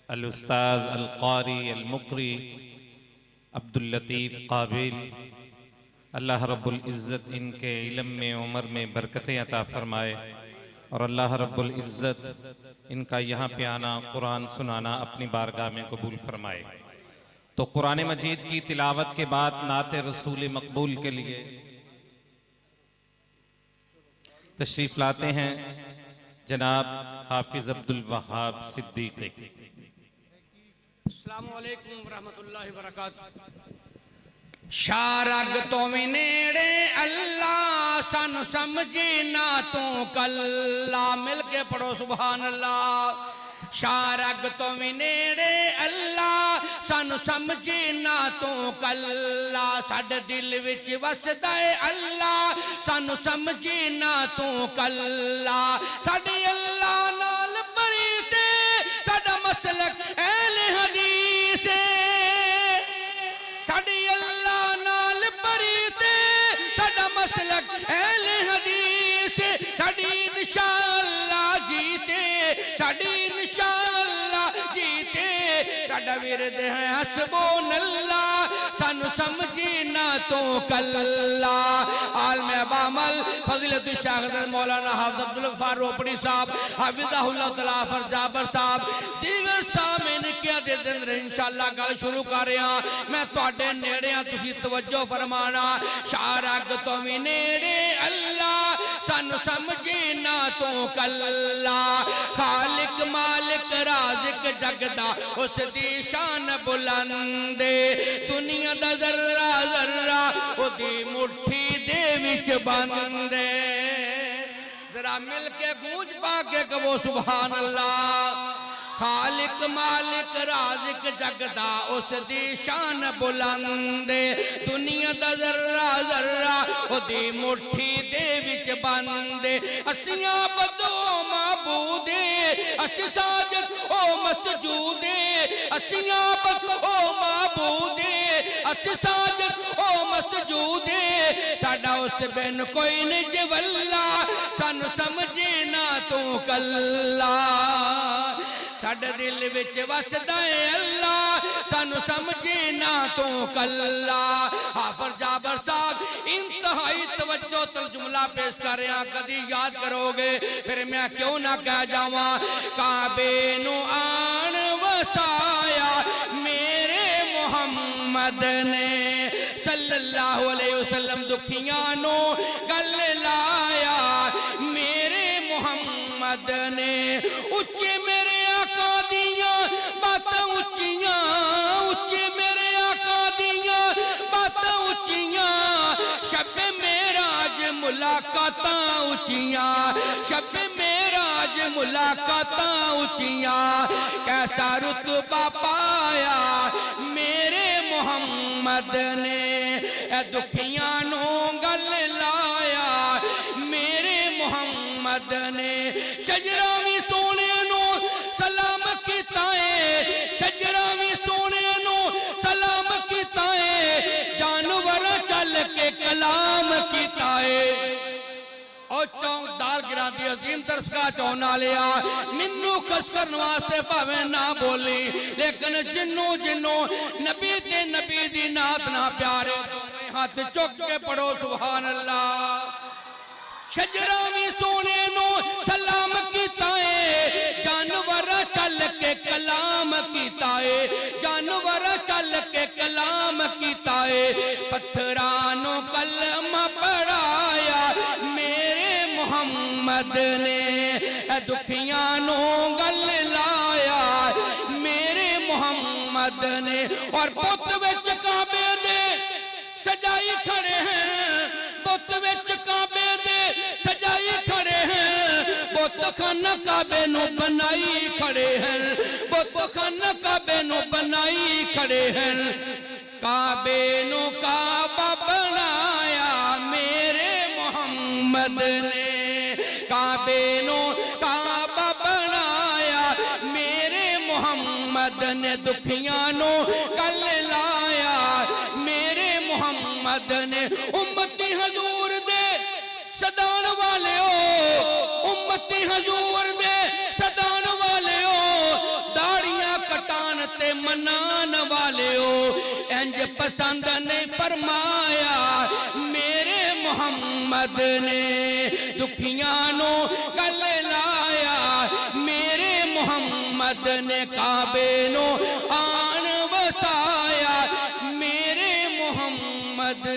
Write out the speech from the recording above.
الاستاذ القاری المقری عبداللطیف قابل، اللہ رب العزت ان کے علم میں عمر میں برکتیں عطا فرمائے، اور اللہ رب العزت ان کا یہاں پہ آنا قرآن سنانا اپنی بارگاہ میں قبول فرمائے۔ تو قرآن مجید کی تلاوت کے بعد نعت رسول مقبول کے لیے تشریف لاتے ہیں جناب حافظ عبدالوہاب صدیقی۔ السلام علیکم ورحمۃ اللہ وبرکاتہ۔ شارگ تو بھی نیڑے اللہ سن سمجھی نہ تو کلا، مل کے پڑھو سبحان اللہ۔ شارگ تو بھی نیڑے اللہ سن سمجھی نہ تو کلا، ساڈے دل وچ وسدا اے اللہ سن سمجھی نہ تو کلا، ساڈی اللہ نال پریت ساڈا مسلک اہل حدیث، ساڈی اللہ نال پریت ساڈا مسلک اہل حدیث، ساڈی انشاءاللہ جیتے، ساڈی انشاءاللہ جیتے، ساڈا ورد ہے حسبون اللہ سن سمجھی نہ تو کلا۔ عالم ابامل فضیلت الشیخ مولانا حافظ عبدالغفار روپڑی صاحب حافظہ اللہ تعالیٰ فرجابر صاحب دیگر سامن کیا دے دن رہے انشاءاللہ گل شروع کر رہے ہیں۔ میں توڑے نیڑے ہیں تسی توجہ فرمانا۔ شارگ تو بھی نیڑے اللہ سن سمجھی نہ تو کلا، خالق مالک رازق جگدا اس دی شان بلندے، دنیا دا ذرہ ذرہ او دی مٹھی دے وچ بندے، ذرا مل کے گونج پا کے کہو سبحان اللہ۔ خالق مالک رازق جگدا اس دی شان بلندے، دنیا دا ذرہ ذرہ او دی مٹھی دے وچ بندے، اسیاں بدو معبودے اسی ساجد او مسجودے، اسیاں بدو معبودے اسی ساجد او مسجودے، ساڈا اس بین کوئی نج واللہ سن سمجھے نہ تو کلا، ساڈے دل وچ وسدا اے اللہ سانو سمجھے نہ تو کلا۔ حافظ جابر صاحب انتہائی توجہ تل جملہ پیش کر رہے ہیں، کدی یاد کرو گے پھر میں کیوں نہ کہہ جاواں، کعبے نو آن وسایا میرے محمد نے صلی اللہ علیہ وسلم، دکھیاں نو گل لایا میرے محمد نے، اچھے میرے آقا دیاں باتاں اچھیاں، اچھے میرے آقا دیاں باتاں اچھیاں، شب معراج ملاقاتاں اچھیاں، شب معراج ملاقاتاں اچھیاں، کیسا رتبہ پایا میرے محمد نے، اے دکھیاں نو گل لایا میرے محمد نے، شجرہ بھی سونے نو سلام کیتا ہے، شجرہ بھی سونے نو سلام کیتا ہے، جانور چل کے کلام کیتا ہے، اور چون دال گرا دی عظیم ترس کا چونا لیا، منو کشکر نواستے پاوے نہ بولی، لیکن جنو نبی تے نبی دی نات نہ پیارے، ہاتھ چک کے پڑھو سبحان اللہ۔ شجرہ بھی سونے نو سلام کیتا ہے، جانور چل کے کلام کیتا ہے، جانور چل کے کلام کیتا ہے، پتھرانو کلمہ پڑھایا میرے محمد نے، اے دکھیاں نو گل لایا میرے محمد نے، اور بت وچ کعبے دے سجائی کھڑے ہیں، بت وچ کعبے دے سجائی کھڑے ہیں، بت خانہ کعبے نو بنائی کھڑے ہیں، بت خانہ کعبے نو بنائی کھڑے ہیں، کعبے نو کعبہ بنایا میرے محمد نے، کعبے نو کعبہ بنایا میرے محمد نے، دکھیاں نو گل لایا میرے محمد نے، امتی حضور دے صدان والے ہو، امتی حضور دے صدان والے ہو، داڑیاں کٹ منان والےو انج پسند نہیں فرمایا میرے محمد نے دکھیاں نو گل لایا میرے محمد نے کعبے نو آن وسایا میرے محمد